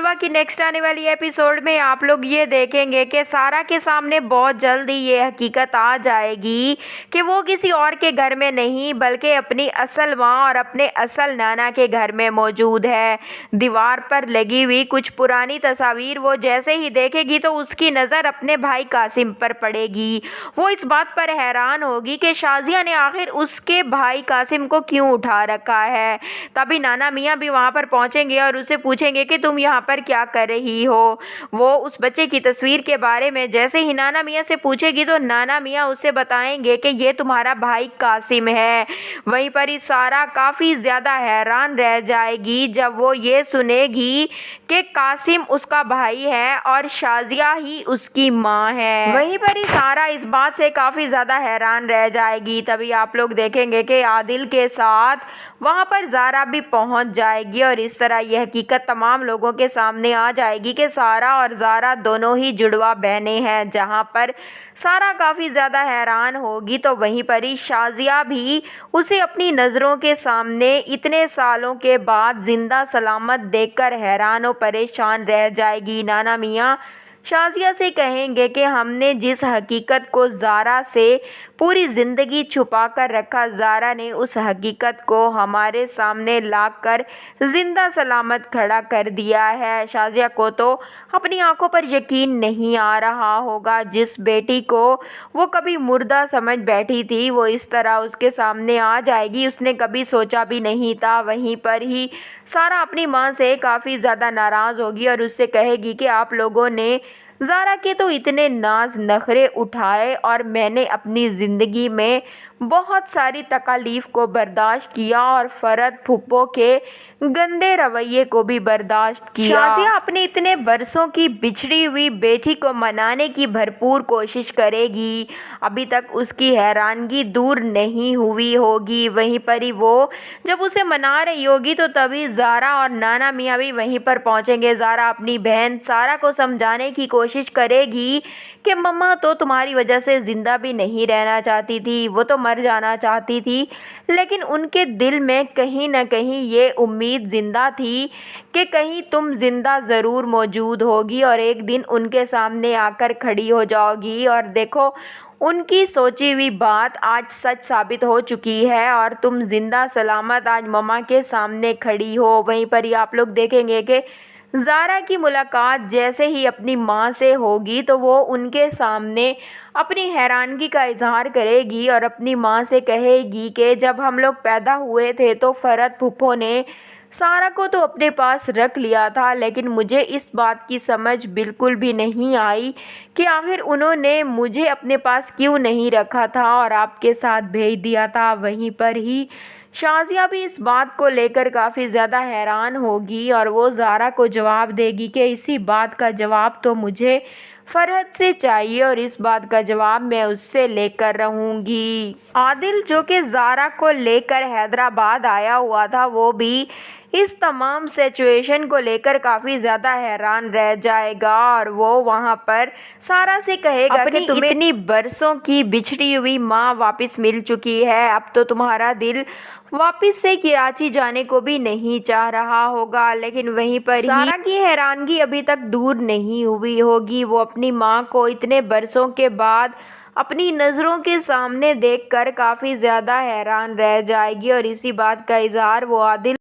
दिलवा की नेक्स्ट आने वाली एपिसोड में आप लोग ये देखेंगे कि सारा के सामने बहुत जल्दी ये हकीकत आ जाएगी कि वो किसी और के घर में नहीं बल्कि अपनी असल माँ और अपने असल नाना के घर में मौजूद है। दीवार पर लगी हुई कुछ पुरानी तस्वीर वो जैसे ही देखेगी तो उसकी नज़र अपने भाई कासिम पर पड़ेगी। वो इस बात पर हैरान होगी कि शाजिया ने आखिर उसके भाई कासिम को क्यों उठा रखा है। तभी नाना मियाँ भी वहाँ पर पहुँचेंगे और उसे पूछेंगे कि तुम यहाँ पर क्या कर रही हो। वो उस बच्चे की तस्वीर के बारे में जैसे ही नाना मियाँ से पूछेगी तो नाना मियाँ उसे बताएंगे कि ये तुम्हारा भाई कासिम है। वहीं पर ही सारा काफ़ी ज़्यादा हैरान रह जाएगी जब वो ये सुनेगी कि कासिम उसका भाई है और शाजिया ही उसकी माँ है। वहीं पर ही सारा इस बात से काफ़ी ज़्यादा हैरान रह जाएगी। तभी आप लोग देखेंगे कि आदिल के साथ वहाँ पर ज़ारा भी पहुँच जाएगी और इस तरह यह हकीकत तमाम लोगों के सामने आ जाएगी कि सारा और ज़ारा दोनों ही जुड़वा बहनें हैं। जहाँ पर सारा काफ़ी ज़्यादा हैरान होगी तो वहीं पर ही शाजिया भी उसे अपनी नज़रों के सामने इतने सालों के बाद ज़िंदा सलामत देखकर हैरान और परेशान रह जाएगी। नाना मियाँ शाजिया से कहेंगे कि हमने जिस हकीकत को ज़ारा से पूरी ज़िंदगी छुपा कर रखा, ज़ारा ने उस हकीकत को हमारे सामने लाकर ज़िंदा सलामत खड़ा कर दिया है। शाजिया को तो अपनी आंखों पर यकीन नहीं आ रहा होगा। जिस बेटी को वो कभी मुर्दा समझ बैठी थी वो इस तरह उसके सामने आ जाएगी, उसने कभी सोचा भी नहीं था। वहीं पर ही सारा अपनी माँ से काफ़ी ज़्यादा नाराज़ होगी और उससे कहेगी कि आप लोगों ने ज़ारा के तो इतने नाज नखरे उठाए और मैंने अपनी ज़िंदगी में बहुत सारी तकालीफ़ को बर्दाश्त किया और फ़रद फुप्पो के गंदे रवैये को भी बर्दाश्त किया। शाजिया अपनी इतने बरसों की बिछड़ी हुई बेटी को मनाने की भरपूर कोशिश करेगी। अभी तक उसकी हैरानगी दूर नहीं हुई होगी। वहीं पर ही वो जब उसे मना रही होगी तो तभी ज़ारा और नाना मियाँ भी वहीं पर पहुँचेंगे। ज़ारा अपनी बहन सारा को समझाने की कोशिश करेगी कि मम्मा तो तुम्हारी वजह से ज़िंदा भी नहीं रहना चाहती थी, वो तो मर जाना चाहती थी, लेकिन उनके दिल में कहीं ना कहीं ये उम्मीद ज़िंदा थी कि कहीं तुम ज़िंदा ज़रूर मौजूद होगी और एक दिन उनके सामने आकर खड़ी हो जाओगी। और देखो उनकी सोची हुई बात आज सच साबित हो चुकी है और तुम ज़िंदा सलामत आज मम्मा के सामने खड़ी हो। वहीं पर ही आप लोग देखेंगे कि ज़ारा की मुलाकात जैसे ही अपनी माँ से होगी तो वो उनके सामने अपनी हैरानगी का इजहार करेगी और अपनी माँ से कहेगी कि जब हम लोग पैदा हुए थे तो फ़रद फूफो ने सारा को तो अपने पास रख लिया था, लेकिन मुझे इस बात की समझ बिल्कुल भी नहीं आई कि आखिर उन्होंने मुझे अपने पास क्यों नहीं रखा था और आपके साथ भेज दिया था। वहीं पर ही शाजिया भी इस बात को लेकर काफ़ी ज़्यादा हैरान होगी और वो ज़ारा को जवाब देगी कि इसी बात का जवाब तो मुझे फरहत से चाहिए और इस बात का जवाब मैं उससे लेकर रहूँगी। आदिल जो कि ज़ारा को लेकर हैदराबाद आया हुआ था वो भी इस तमाम सिचुएशन को लेकर काफ़ी ज़्यादा हैरान रह जाएगा और वो वहाँ पर सारा से कहेगा कि तुम्हें इतनी बरसों की बिछड़ी हुई माँ वापस मिल चुकी है, अब तो तुम्हारा दिल वापस से कराची जाने को भी नहीं चाह रहा होगा। लेकिन वहीं पर सारा की हैरानगी अभी तक दूर नहीं हुई होगी। वो अपनी माँ को इतने बरसों के बाद अपनी नज़रों के सामने देखकर काफ़ी ज़्यादा हैरान रह जाएगी और इसी बात का इजहार वो आदिल